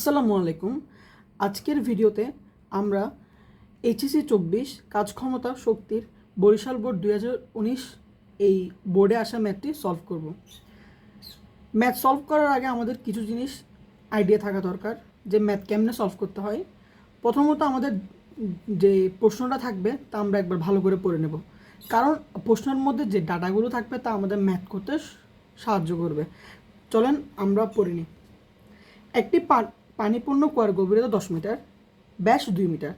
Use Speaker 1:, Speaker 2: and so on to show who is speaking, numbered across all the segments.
Speaker 1: আসসালামু আলাইকুম। আজকের ভিডিওতে আমরা এইচএসসি 24 কাজ ক্ষমতা শক্তির বরিশাল বোর্ড 2019 এই বোর্ডে আসা ম্যাথটি সলভ করব। ম্যাথ সলভ করার আগে আমাদের কিছু জিনিস আইডিয়া থাকা দরকার যে ম্যাথ কেমনে সলভ করতে হয়। প্রথমত আমাদের যে প্রশ্নটা থাকবে তা আমরা একবার ভালো করে পড়ে নেব, কারণ প্রশ্নের মধ্যে যে ডাটাগুলো থাকবে তা আমাদের ম্যাথ করতে সাহায্য করবে। চলেন আমরা পড়ে নিই। একটি পানিপূর্ণ কুয়ার গভীরতা 10 মিটার, ব্যাস 2 মিটার।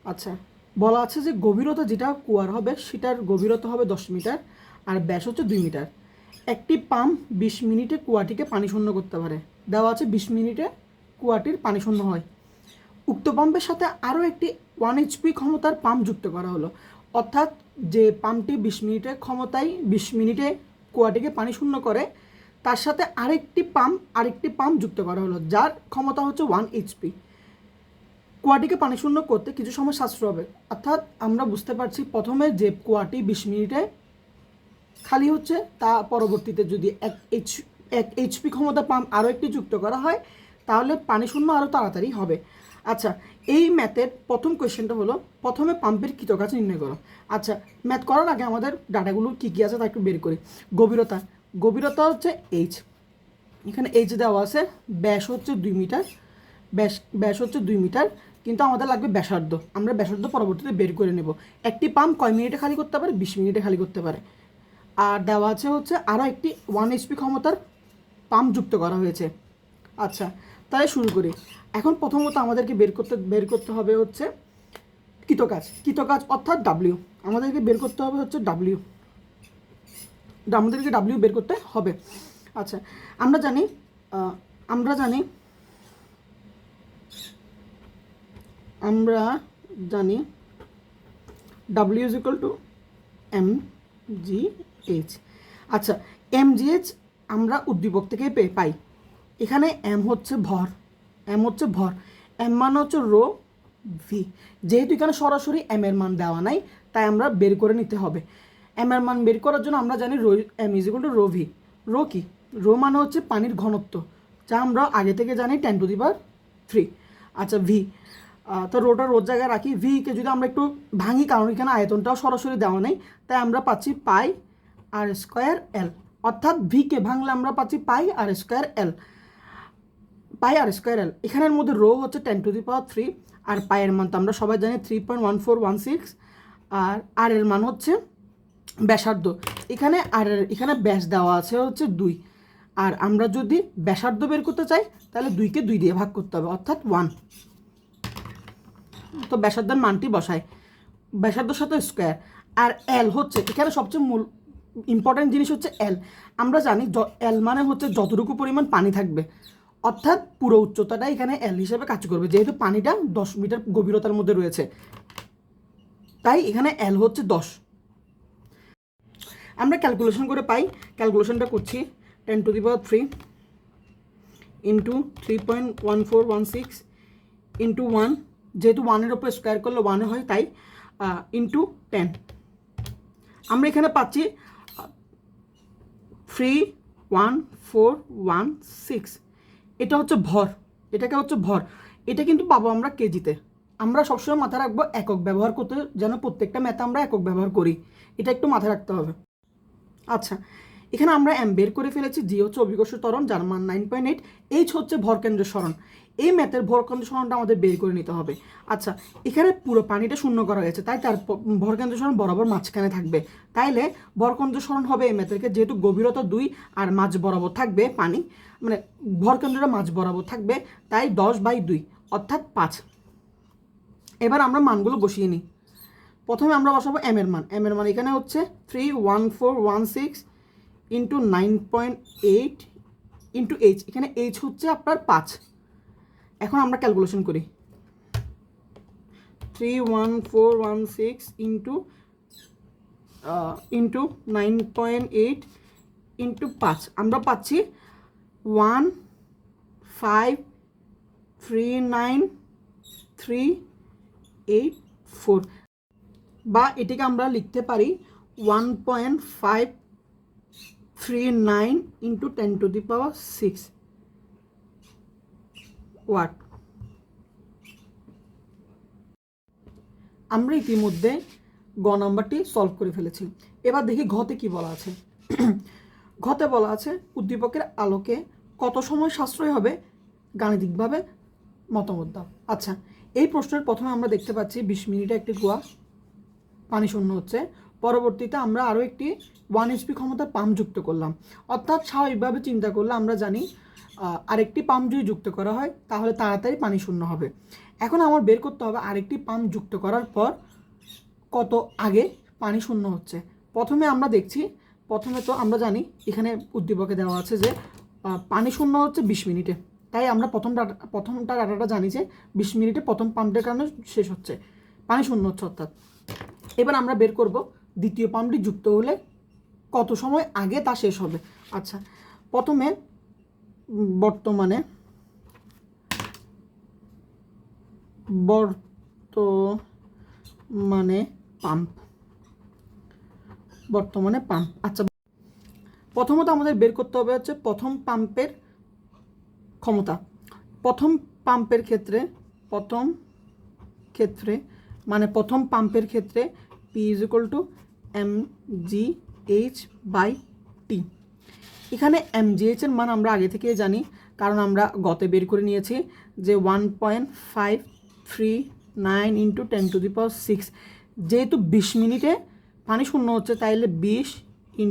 Speaker 1: আচ্ছা, বলা আছে যে গভীরতা যেটা কুয়ার হবে সেটার গভীরতা হবে 10 মিটার আর ব্যাস হচ্ছে 2 মিটার। একটি পাম্প 20 মিনিটে কুয়াটিকে পানি শূন্য করতে পারে। দেওয়া আছে 20 মিনিটে কুয়াটির পানি শূন্য হয়। উক্ত পাম্পের সাথে আরও একটি 1 এইচপি ক্ষমতার পাম্প যুক্ত করা হলো। অর্থাৎ যে পাম্পটি 20 মিনিটের ক্ষমতায় 20 মিনিটে কুয়াটিকে পানি শূন্য করে, তার সাথে আরেকটি পাম্প যুক্ত করা হলো যার ক্ষমতা হচ্ছে 1 এইচপি। কুয়াটিকে পানি শূন্য করতে কিছু সময় সাশ্রয় হবে। অর্থাৎ আমরা বুঝতে পারছি প্রথমে যে কুয়াটি 20 মিনিটে খালি হচ্ছে, তা পরবর্তীতে যদি এক এইচপি ক্ষমতা পাম্প আরও একটি যুক্ত করা হয় তাহলে পানি শূন্য আরও তাড়াতাড়ি হবে। আচ্ছা, এই ম্যাথের প্রথম কোয়েশ্চেনটা হলো প্রথমে পাম্পের কৃতকাজ নির্ণয় করো। আচ্ছা, ম্যাথ করার আগে আমাদের ডাটাগুলো কী কী আছে তা একটু বের করি। গভীরতা হচ্ছে এইচ, এখানে এইচ দেওয়া আছে। ব্যাস হচ্ছে 2 মিটার, ব্যাস হচ্ছে 2 মিটার, কিন্তু আমাদের লাগবে ব্যাসার্ধ। আমরা ব্যাসার্ধ পরবর্তীতে বের করে নেব। একটি পাম্প কয় মিনিটে খালি করতে পারে? 20 মিনিটে খালি করতে পারে। আর দেওয়া আছে হচ্ছে আরও একটি 1 এইচপি ক্ষমতার পাম্প যুক্ত করা হয়েছে। আচ্ছা, তাহলে শুরু করি। এখন প্রথমত আমাদেরকে বের করতে হবে হচ্ছে কৃতকাজ অর্থাৎ ডাব্লিউ। আমাদেরকে বের করতে হবে হচ্ছে ডাব্লিউ বের করতে হবে। আচ্ছা, আমরা জানি W is equal two mgh। আচ্ছা, mgh আমরা উদ্দীপক থেকে পাই। এখানে m হচ্ছে ভর, m মানে হচ্ছে রো ভি। যেহেতু এখানে সরাসরি m এর মান দেওয়া নাই, তাই আমরা বের করে নিতে হবে। m এর মান বের করার জন্য আমরা জানি m is equal to rho V. Rho কি? রো মানে হচ্ছে পানির ঘনত্ব, যা আমরা আগে থেকে জানি 10⁻3। আচ্ছা, ভি, তো রোটা রোজ জায়গায় রাখি। ভিকে যদি আমরা একটু ভাঙি, কারণ এখানে আয়তনটাও সরাসরি দেওয়া নেই, তাই আমরা পাচ্ছি পাই আর স্কোয়ার এল। অর্থাৎ ভিকে ভাঙলে আমরা পাচ্ছি পাই আর স্কোয়ার এল। এখানের মধ্যে রো হচ্ছে 10⁻3 আর পায়ের মান তো আমরা সবাই জানি 3.1416। আর এর মান হচ্ছে ব্যাসার্ধ। এখানে ব্যাস দেওয়া আছে হচ্ছে 2। আর আমরা যদি ব্যাসার্ধ বের করতে চাই তাহলে 2কে 2 দিয়ে ভাগ করতে হবে, অর্থাৎ 1। তো ব্যাসার্ধের মানটি বসায়, ব্যাসার্ধের সাথে স্কোয়ার। আর এল হচ্ছে এখানে সবচেয়ে মূল ইম্পর্টেন্ট জিনিস হচ্ছে এল। আমরা জানি এল মানে হচ্ছে যতটুকু পরিমাণ পানি থাকবে, অর্থাৎ পুরো উচ্চতাটা এখানে এল হিসেবে কাজ করবে। যেহেতু পানিটা 10 মিটার গভীরতার মধ্যে রয়েছে, তাই এখানে এল হচ্ছে 10। আমরা ক্যালকুলেশন করে পাই, ক্যালকুলেশনটা করছি 10⁻3 ইন্টু 3.1416 ইন্টু 1, যেহেতু 1-এর ওপর স্কোয়ার করলে 1 হয়, তাই ইন্টু 10। আমরা এখানে পাচ্ছি 31416। এটা হচ্ছে ভর, এটাকে হচ্ছে ভর। এটা কিন্তু পাবো আমরা কেজিতে। আমরা সবসময় মাথায় রাখবো একক ব্যবহার করতে, যেন প্রত্যেকটা ম্যাথে আমরা একক ব্যবহার করি, এটা একটু মাথায় রাখতে হবে। আচ্ছা, এখানে আমরা এম বের করে ফেলেছি। জি হচ্ছে অভিকর্ষ ত্বরণ, যার মান 9.8। এইচ হচ্ছে ভরকেন্দ্রের সরণ। এই ম্যাথের ভরকেন্দ্র সরণটা আমাদের বের করে নিতে হবে। আচ্ছা, এখানে পুরো পানিটা শূন্য করা হয়েছে, তাই তার ভরকেন্দ্র সরণ বরাবর মাঝখানে থাকবে। তাইলে ভরকেন্দ্র সরণ হবে এই ম্যাথেরকে, যেহেতু গভীরতা 2 আর মাঝ বরাবর থাকবে পানি, মানে ভরকেন্দ্রটা মাঝ বরাবর থাকবে, তাই 10/2 অর্থাৎ 5। এবার আমরা মানগুলো বসিয়ে নিই। প্রথমে আমরা বসাবো এম এর মান। এখানে হচ্ছে 31416 ইন্টু 9.8 ইন্টু এইচ। এখানে এইচ হচ্ছে আপনার 5। এখন আমরা ক্যালকুলেশন করি। 31416 ইন্টু 9.8 ইন্টু 5, আমরা পাচ্ছি 1539384, বা এটিকে আমরা লিখতে পারি 1.539 ইন্টু 10⁻6। ওয়াট। আমরা ইতিমধ্যে গ নাম্বারটি সলভ করে ফেলেছি। এবার দেখি ঘতে কি বলা আছে। ঘতে বলা আছে উদ্দীপকের আলোকে কত সময় সাশ্রয় হবে গাণিতিকভাবে মতামত দাও। আচ্ছা, এই প্রশ্নের প্রথমে আমরা দেখতে পাচ্ছি 20 মিনিটে একটি কুয়া পানি শূন্য হচ্ছে। পরবর্তীতে আমরা আরও একটি 1 HP ক্ষমতার পাম্প যুক্ত করলাম। অর্থাৎ স্বাভাবিকভাবে চিন্তা করলে আমরা জানি আরেকটি পাম্প যদি যুক্ত করা হয় তাহলে তাড়াতাড়ি পানি শূন্য হবে। এখন আমার বের করতে হবে আরেকটি পাম্প যুক্ত করার পর কত আগে পানি শূন্য হচ্ছে। প্রথমে আমরা দেখছি, প্রথমে তো আমরা জানি এখানে উদ্দীপকে দেওয়া আছে যে পানি শূন্য হচ্ছে 20 মিনিটে, তাই আমরা প্রথমটা ডাটাটা জানি যে 20 মিনিটে প্রথম পাম্পের কারণে শেষ হচ্ছে, পানি শূন্য হচ্ছে অর্থাৎ। এবার আমরা বের করব দ্বিতীয় পাম্পটি যুক্ত হলে কত সময় আগে তা শেষ হবে। আচ্ছা, প্রথমে বর্তমানে পাম্প, বর্তমানে পাম্প। আচ্ছা, প্রথমত আমাদের বের করতে হবে হচ্ছে প্রথম পাম্পের ক্ষমতা। প্রথম পাম্পের ক্ষেত্রে প্রথম পাম্পের ক্ষেত্রে P = mgh/t। এখানে mgh এর মান আমরা আগে থেকেই জানি, কারণ আমরা গতে বের করে নিয়েছি যে 1.539 × 10⁶। যেহেতু 20 মিনিটে পানি শূন্য হচ্ছে তাইলে 20 ×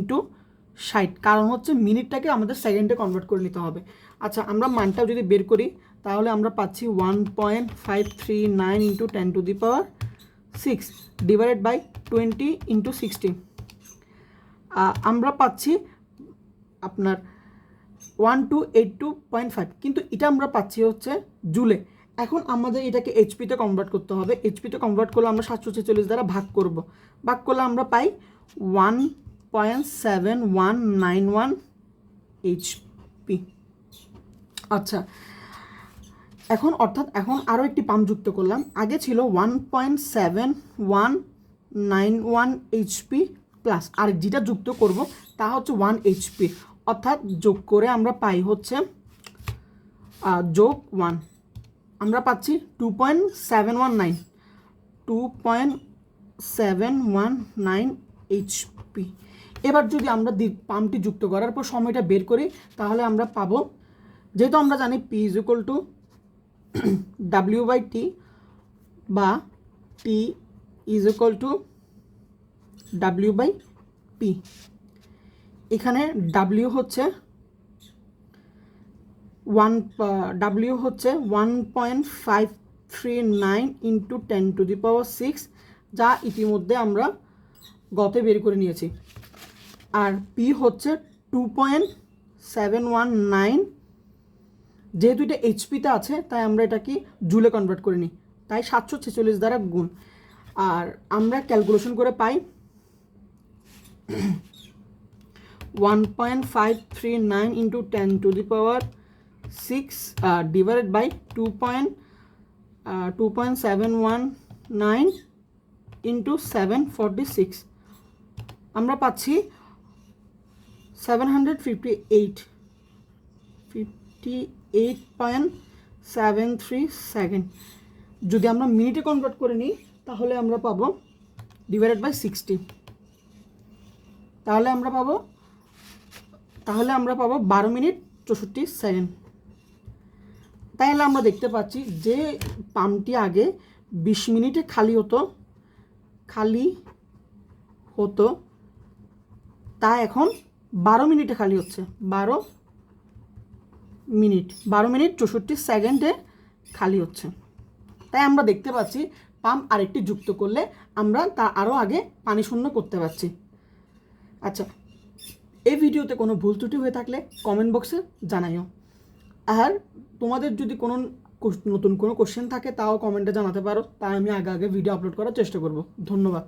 Speaker 1: 60, কারণ হচ্ছে মিনিটটাকে আমাদের সেকেন্ডে কনভার্ট করে নিতে হবে। আচ্ছা, আমরা মানটাও যদি বের করি তাহলে আমরা পাচ্ছি 1.539 × 10⁶ ডিভাইডেড বাই 20 × 60। আমরা পাচ্ছি আপনার 1282.5, কিন্তু এটা আমরা পাচ্ছি হচ্ছে জুলে। এখন আমাদের এটাকে এইচপিতে কনভার্ট করতে হবে। এইচপিতে কনভার্ট করলে আমরা 746 দ্বারা ভাগ করব। ভাগ করলে আমরা পাই 1.7191 HP। আচ্ছা, এখন আরও একটি পাম্প যুক্ত করলাম। আগে ছিল 1.7191 HP প্লাস, আর যেটা যুক্ত করব তা হচ্ছে 1 HP, অর্থাৎ যোগ করে আমরা পাই হচ্ছে যোগ 1 আমরা পাচ্ছি 2.719 HP। এবার যদি আমরা পাম্পটি যুক্ত করার পর সময়টা বের করি তাহলে আমরা পাবো, যেহেতু আমরা জানি P = W/T বা T = W/P। এখানে W হচ্ছে 1.539 × 10⁶, যা ইতিমধ্যে আমরা গতে বের করে নিয়েছি। আর P হচ্ছে 2.719, যেহেতু এটা এইচপিতে আছে তাই আমরা এটাকে জুলে কনভার্ট করে নিই, তাই 746 দ্বারা গুণ। আর আমরা ক্যালকুলেশন করে পাই 1.539 × 10⁶ ডিভাইডেড বাই 2.719 × 746। আমরা পাচ্ছি 758.73 সেকেন্ড। যদি আমরা মিনিটে কনভার্ট করে নিই তাহলে আমরা পাবো ডিভাইডেড বাই 60, তাহলে আমরা পাবো 12 মিনিট 64 সেকেন্ড। তাহলে আমরা দেখতে পাচ্ছি যে পাম্পটি আগে 20 মিনিটে খালি হতো তা এখন 12 মিনিটে খালি হচ্ছে, 12 মিনিট 64 সেকেন্ডে খালি হচ্ছে। তাই আমরা দেখতে পাচ্ছি পাম্প আরেকটি যুক্ত করলে আমরা তা আরও আগে পানি শূন্য করতে পারছি। আচ্ছা, এই ভিডিওতে কোনো ভুল ত্রুটি হয়ে থাকলে কমেন্ট বক্সে জানাইও। আর তোমাদের যদি কোনো নতুন কোনো কোশ্চেন থাকে তাও কমেন্টে জানাতে পারো, তাই আমি আগে ভিডিও আপলোড করার চেষ্টা করব। ধন্যবাদ।